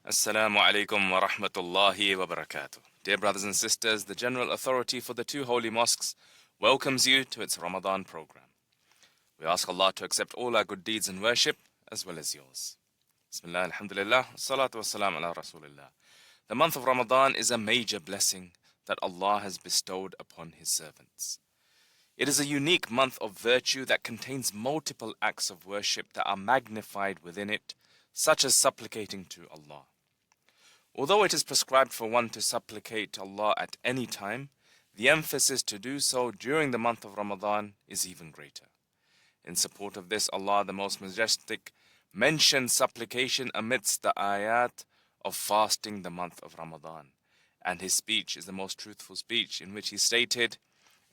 Assalamu alaikum wa rahmatullahi wa barakatuh. Dear brothers and sisters, the General Authority for the two holy mosques welcomes you to its Ramadan program. We ask Allah to accept all our good deeds and worship as well as yours. Bismillah, alhamdulillah, salatu wassalam ala rasulillah. The month of Ramadan is a major blessing that Allah has bestowed upon His servants. It is a unique month of virtue that contains multiple acts of worship that are magnified within it, such as supplicating to Allah. Although it is prescribed for one to supplicate to Allah at any time, the emphasis to do so during the month of Ramadan is even greater. In support of this, Allah, the Most Majestic, mentioned supplication amidst the ayat of fasting the month of Ramadan. And His speech is the most truthful speech, in which He stated,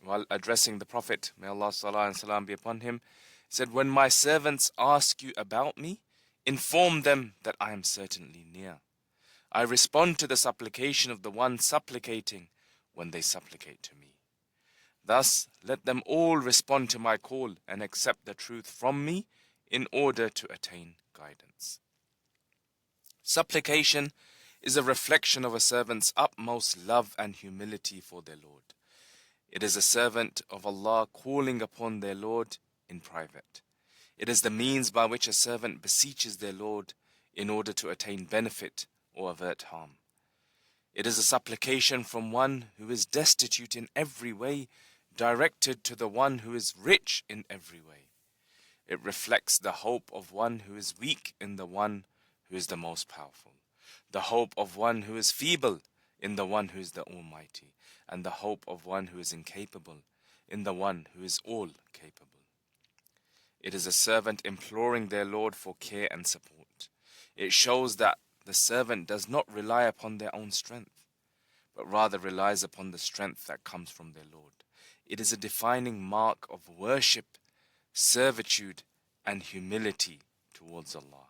while addressing the Prophet, may Allah's salah and salam be upon him, He said, "When my servants ask you about me, inform them that I am certainly near. I respond to the supplication of the one supplicating when they supplicate to me. Thus, let them all respond to my call and accept the truth from me in order to attain guidance." Supplication is a reflection of a servant's utmost love and humility for their Lord. It is a servant of Allah calling upon their Lord in private. It is the means by which a servant beseeches their Lord in order to attain benefit or avert harm. It is a supplication from one who is destitute in every way, directed to the one who is rich in every way. It reflects the hope of one who is weak in the one who is the most powerful, the hope of one who is feeble in the one who is the Almighty, and the hope of one who is incapable in the one who is all capable. It is a servant imploring their Lord for care and support. It shows that the servant does not rely upon their own strength, but rather relies upon the strength that comes from their Lord. It is a defining mark of worship, servitude, and humility towards Allah.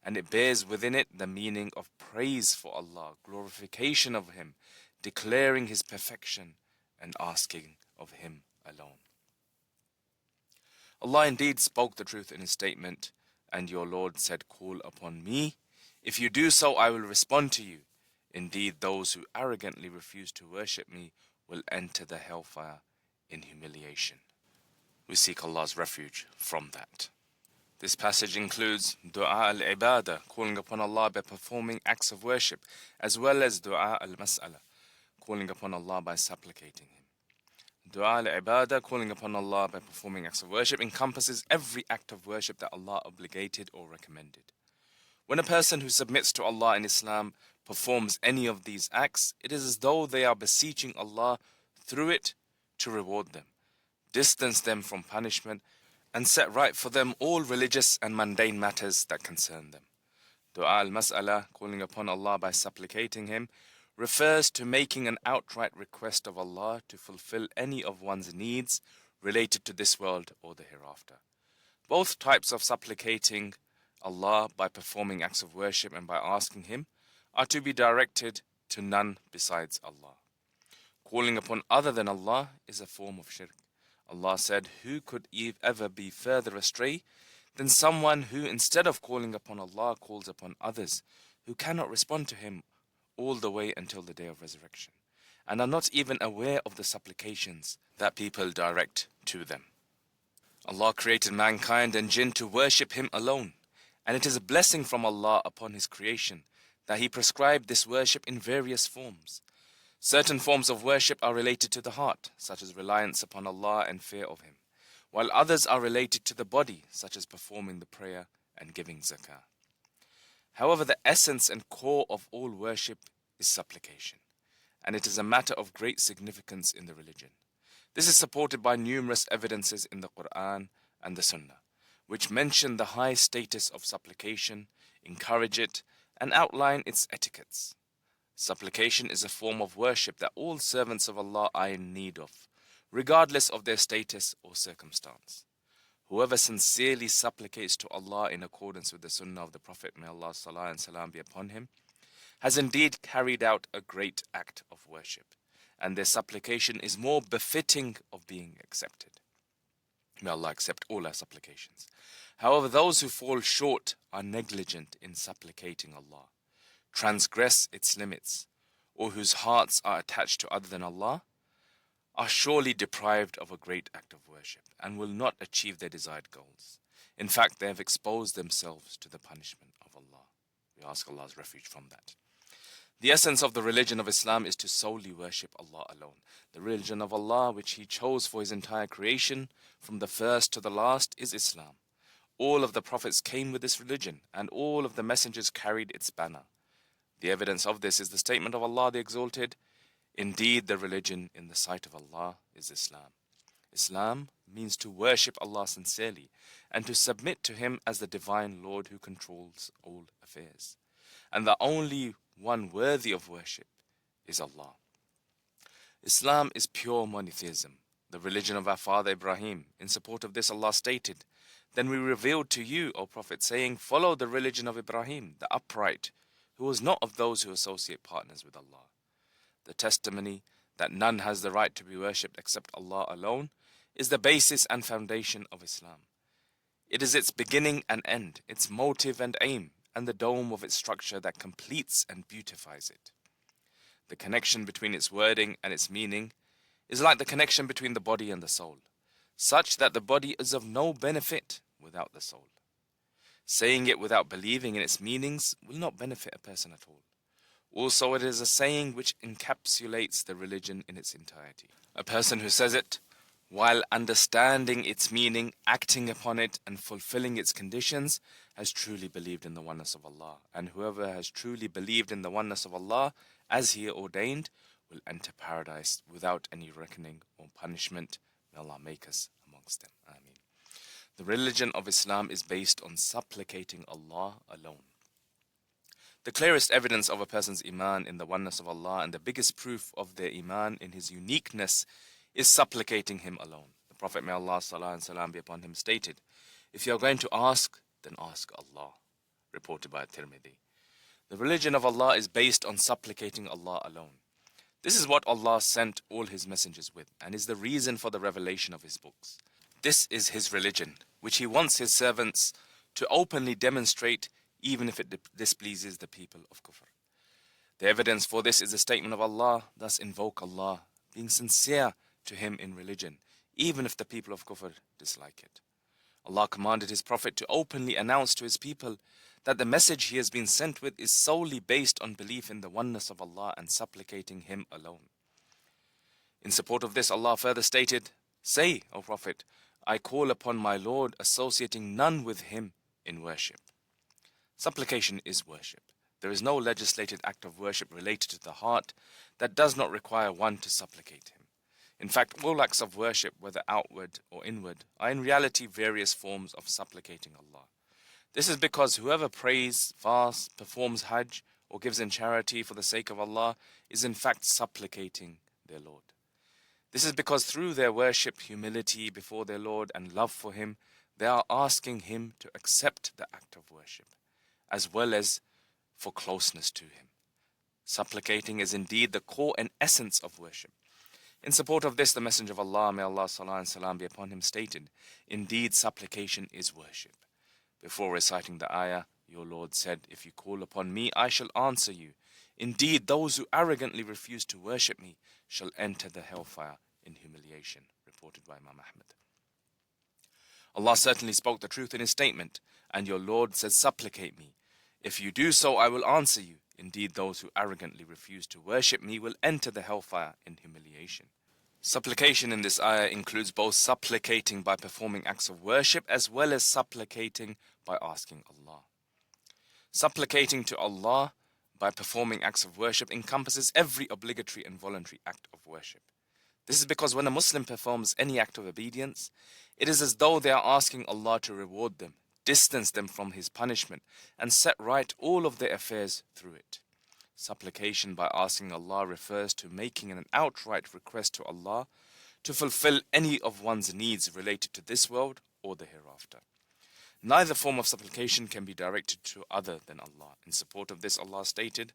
And it bears within it the meaning of praise for Allah, glorification of Him, declaring His perfection, and asking of Him alone. Allah indeed spoke the truth in His statement, "And your Lord said, call upon me. If you do so, I will respond to you. Indeed, those who arrogantly refuse to worship me will enter the hellfire in humiliation." We seek Allah's refuge from that. This passage includes dua al-ibadah, calling upon Allah by performing acts of worship, as well as dua al-mas'ala, calling upon Allah by supplicating Him. Dua al-ibadah, calling upon Allah by performing acts of worship, encompasses every act of worship that Allah obligated or recommended. When a person who submits to Allah in Islam performs any of these acts, it is as though they are beseeching Allah through it to reward them, distance them from punishment, and set right for them all religious and mundane matters that concern them. Dua al-mas'ala, calling upon Allah by supplicating Him, refers to making an outright request of Allah to fulfill any of one's needs related to this world or the hereafter. Both types of supplicating Allah by performing acts of worship and by asking Him are to be directed to none besides Allah. Calling upon other than Allah is a form of shirk. Allah said, "Who could ever be further astray than someone who, instead of calling upon Allah, calls upon others who cannot respond to Him all the way until the day of resurrection, and are not even aware of the supplications that people direct to them." Allah created mankind and jinn to worship Him alone, and it is a blessing from Allah upon His creation that He prescribed this worship in various forms. Certain forms of worship are related to the heart, such as reliance upon Allah and fear of Him, while others are related to the body, such as performing the prayer and giving zakah. However, the essence and core of all worship is supplication, and it is a matter of great significance in the religion. This is supported by numerous evidences in the Quran and the Sunnah, which mention the high status of supplication, encourage it, and outline its etiquettes. Supplication is a form of worship that all servants of Allah are in need of, regardless of their status or circumstance. Whoever sincerely supplicates to Allah in accordance with the Sunnah of the Prophet, may Allah's salah and salam be upon him, has indeed carried out a great act of worship, and their supplication is more befitting of being accepted. May Allah accept all our supplications. However, those who fall short are negligent in supplicating Allah. transgress its limits, or whose hearts are attached to other than Allah, are surely deprived of a great act of worship and will not achieve their desired goals. In fact, they have exposed themselves to the punishment of Allah. We ask Allah's refuge from that. The essence of the religion of Islam is to solely worship Allah alone. The religion of Allah, which He chose for His entire creation, from the first to the last, is Islam. All of the prophets came with this religion, and all of the messengers carried its banner. The evidence of this is the statement of Allah the Exalted, "Indeed, the religion in the sight of Allah is Islam." Islam means to worship Allah sincerely and to submit to Him as the divine Lord who controls all affairs. And the only one worthy of worship is Allah. Islam is pure monotheism, the religion of our father Ibrahim. In support of this, Allah stated, "Then we revealed to you, O Prophet, saying, follow the religion of Ibrahim, the upright, who was not of those who associate partners with Allah." The testimony that none has the right to be worshipped except Allah alone is the basis and foundation of Islam. It is its beginning and end, its motive and aim, and the dome of its structure that completes and beautifies it. The connection between its wording and its meaning is like the connection between the body and the soul, such that the body is of no benefit without the soul. Saying it without believing in its meanings will not benefit a person at all. Also, it is a saying which encapsulates the religion in its entirety. A person who says it, while understanding its meaning, acting upon it, and fulfilling its conditions, has truly believed in the oneness of Allah. And whoever has truly believed in the oneness of Allah, as He ordained, will enter paradise without any reckoning or punishment. May Allah make us amongst them. Ameen. The religion of Islam is based on supplicating Allah alone. The clearest evidence of a person's iman in the oneness of Allah and the biggest proof of their iman in His uniqueness is supplicating Him alone. The Prophet, may Allah salah and salam be upon him, stated, "If you are going to ask, then ask Allah." Reported by Tirmidhi. The religion of Allah is based on supplicating Allah alone. This is what Allah sent all His messengers with, and is the reason for the revelation of His books. This is His religion, which He wants His servants to openly demonstrate, even if it displeases the people of Kufr. The evidence for this is the statement of Allah, thus invoke Allah, being sincere to Him in religion, even if the people of Kufr dislike it. Allah commanded His Prophet to openly announce to His people that the message he has been sent with is solely based on belief in the oneness of Allah and supplicating Him alone. In support of this, Allah further stated, "Say, O Prophet, I call upon my Lord, associating none with Him in worship." Supplication is worship. There is no legislated act of worship related to the heart that does not require one to supplicate Him. In fact, all acts of worship, whether outward or inward, are in reality various forms of supplicating Allah. This is because whoever prays, fasts, performs Hajj, or gives in charity for the sake of Allah is in fact supplicating their Lord. This is because through their worship, humility before their Lord, and love for Him, they are asking Him to accept the act of worship, as well as for closeness to Him. Supplicating is indeed the core and essence of worship. In support of this, the Messenger of Allah, may Allah salah and salam be upon him, stated, "Indeed, supplication is worship." Before reciting the ayah, your Lord said, "If you call upon me, I shall answer you. Indeed, those who arrogantly refuse to worship me shall enter the hellfire in humiliation." Reported by Imam Ahmad. Allah certainly spoke the truth in His statement, and your Lord says, "Supplicate me. If you do so, I will answer you. Indeed, those who arrogantly refuse to worship me will enter the hellfire in humiliation." Supplication in this ayah includes both supplicating by performing acts of worship as well as supplicating by asking Allah. Supplicating to Allah by performing acts of worship encompasses every obligatory and voluntary act of worship. This is because when a Muslim performs any act of obedience, it is as though they are asking Allah to reward them, distance them from His punishment, and set right all of their affairs through it. Supplication by asking Allah refers to making an outright request to Allah to fulfill any of one's needs related to this world or the hereafter. Neither form of supplication can be directed to other than Allah. In support of this, Allah stated,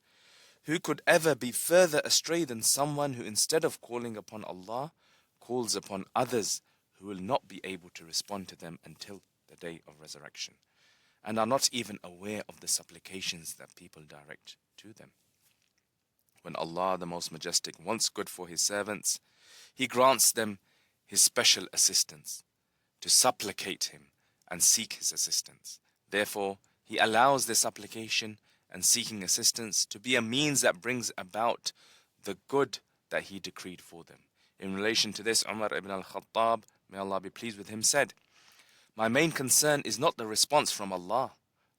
"Who could ever be further astray than someone who, instead of calling upon Allah, calls upon others who will not be able to respond to them until the day of resurrection?" and are not even aware of the supplications that people direct to them. When Allah, the Most Majestic, wants good for His servants, He grants them His special assistance, to supplicate Him and seek His assistance. Therefore, He allows their supplication and seeking assistance to be a means that brings about the good that He decreed for them. In relation to this, Umar ibn al-Khattab, may Allah be pleased with him, said, "My main concern is not the response from Allah.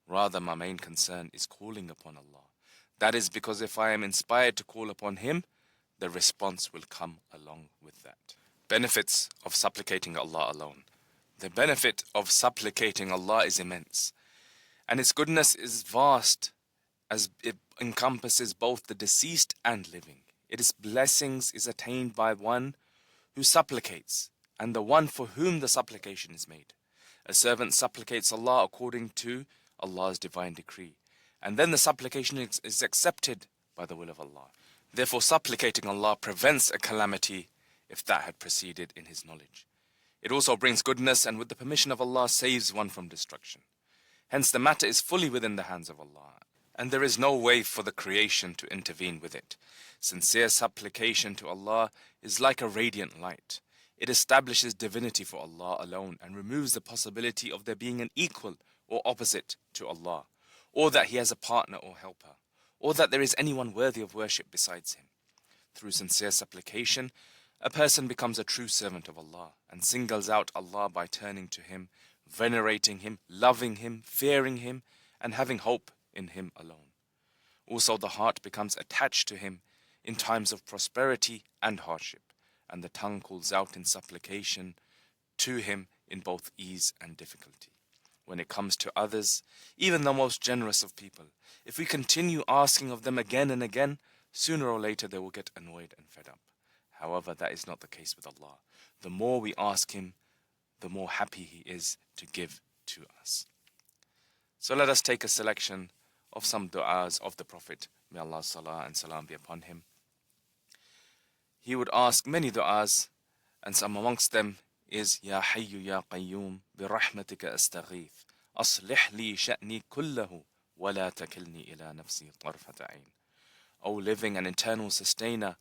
Rather, my main concern is calling upon Allah. That is because if I am inspired to call upon Him, the response will come along with that." Benefits of supplicating Allah alone. The benefit of supplicating Allah is immense, and its goodness is vast, as it encompasses both the deceased and living. Its blessings is attained by one who supplicates, and the one for whom the supplication is made. A servant supplicates Allah according to Allah's divine decree, and then the supplication is accepted by the will of Allah. Therefore, supplicating Allah prevents a calamity if that had proceeded in His knowledge. It also brings goodness, and with the permission of Allah saves one from destruction. Hence the matter is fully within the hands of Allah, and there is no way for the creation to intervene with it. Sincere supplication to Allah is like a radiant light. It establishes divinity for Allah alone and removes the possibility of there being an equal or opposite to Allah, or that He has a partner or helper, or that there is anyone worthy of worship besides Him. Through sincere supplication, a person becomes a true servant of Allah and singles out Allah by turning to Him, venerating Him, loving Him, fearing Him, and having hope in Him alone. Also, the heart becomes attached to Him in times of prosperity and hardship, and the tongue calls out in supplication to Him in both ease and difficulty. When it comes to others, even the most generous of people, if we continue asking of them again and again, sooner or later they will get annoyed and fed up. However, that is not the case with Allah. The more we ask Him, the more happy He is to give to us. So let us take a selection of some du'as of the Prophet, may Allah's salah and salam be upon him. He would ask many du'as, and some amongst them is Ya Hayyu Ya Qayyum bi rahmatika astaghith aslih li sha'ni kullahu wa la takilni ila nafsi tarfata ayn. O living and eternal sustainer,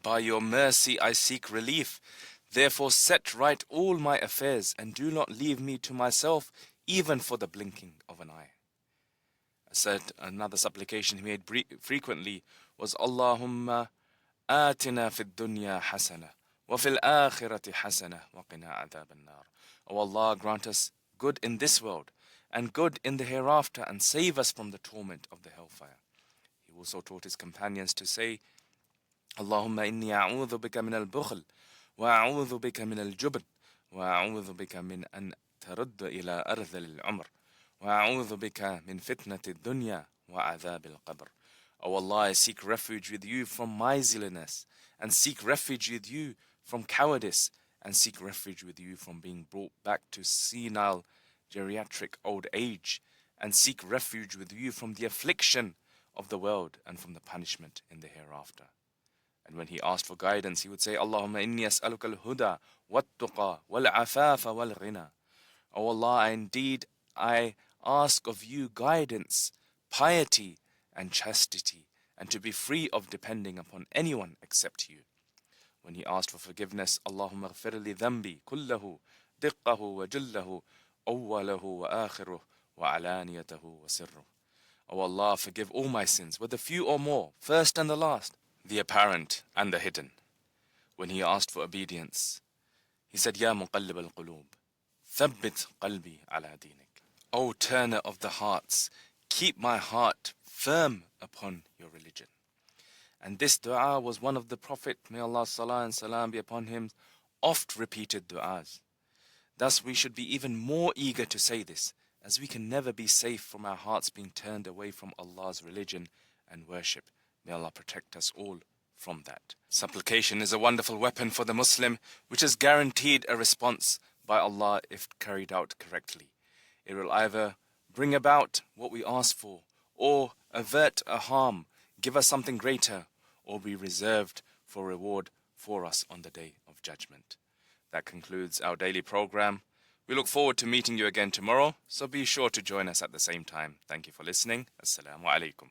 by your mercy I seek relief. Therefore set right all my affairs, and do not leave me to myself even for the blinking of an eye. Another supplication he made frequently was Allahumma atina fid dunya hasana wa fil akhirati hasana wa qina adhab an-nar. O Allah, grant us good in this world and good in the hereafter, and save us from the torment of the hellfire. He also taught his companions to say, Allahumma inni a'udhu bika min al-bukhl wa a'udhu bika min al-jubn wa a'udhu bika min an tarudda ila ardhil al-umr wa a'udhu bika min fitnati ad-dunya wa adhab al-qabr. O Allah, I seek refuge with you from miserliness, and seek refuge with you from cowardice, and seek refuge with you from being brought back to senile geriatric old age, and seek refuge with you from the affliction of the world and from the punishment in the hereafter. And when he asked for guidance, he would say, Allahumma inni as'aluka al-huda wat-tuqa wal-afafa wal-ghina. O Allah, indeed I ask of you guidance, piety, and chastity, and to be free of depending upon anyone except you. When he asked for forgiveness, Allahumma ghfir li dhanbi kullahu diqqahu wa jillahu awwalahu wa akhiruh wa alaniyatahu wa sirruh. O Allah, forgive all my sins, whether few or more, first and the last, the apparent and the hidden. When he asked for obedience, he said, Ya muqallib al-qulub, thabbit qalbi ala dinik. O turner of the hearts, keep my heart firm upon your religion. And this dua was one of the Prophet, may Allah's salah and salam be upon him, oft repeated du'as. Thus we should be even more eager to say this, as we can never be safe from our hearts being turned away from Allah's religion and worship. May Allah protect us all from that. Supplication is a wonderful weapon for the Muslim, which is guaranteed a response by Allah if carried out correctly. It will either bring about what we ask for, or avert a harm, give us something greater, or be reserved for reward for us on the Day of Judgment. That concludes our daily program. We look forward to meeting you again tomorrow, so be sure to join us at the same time. Thank you for listening. Assalamu alaikum.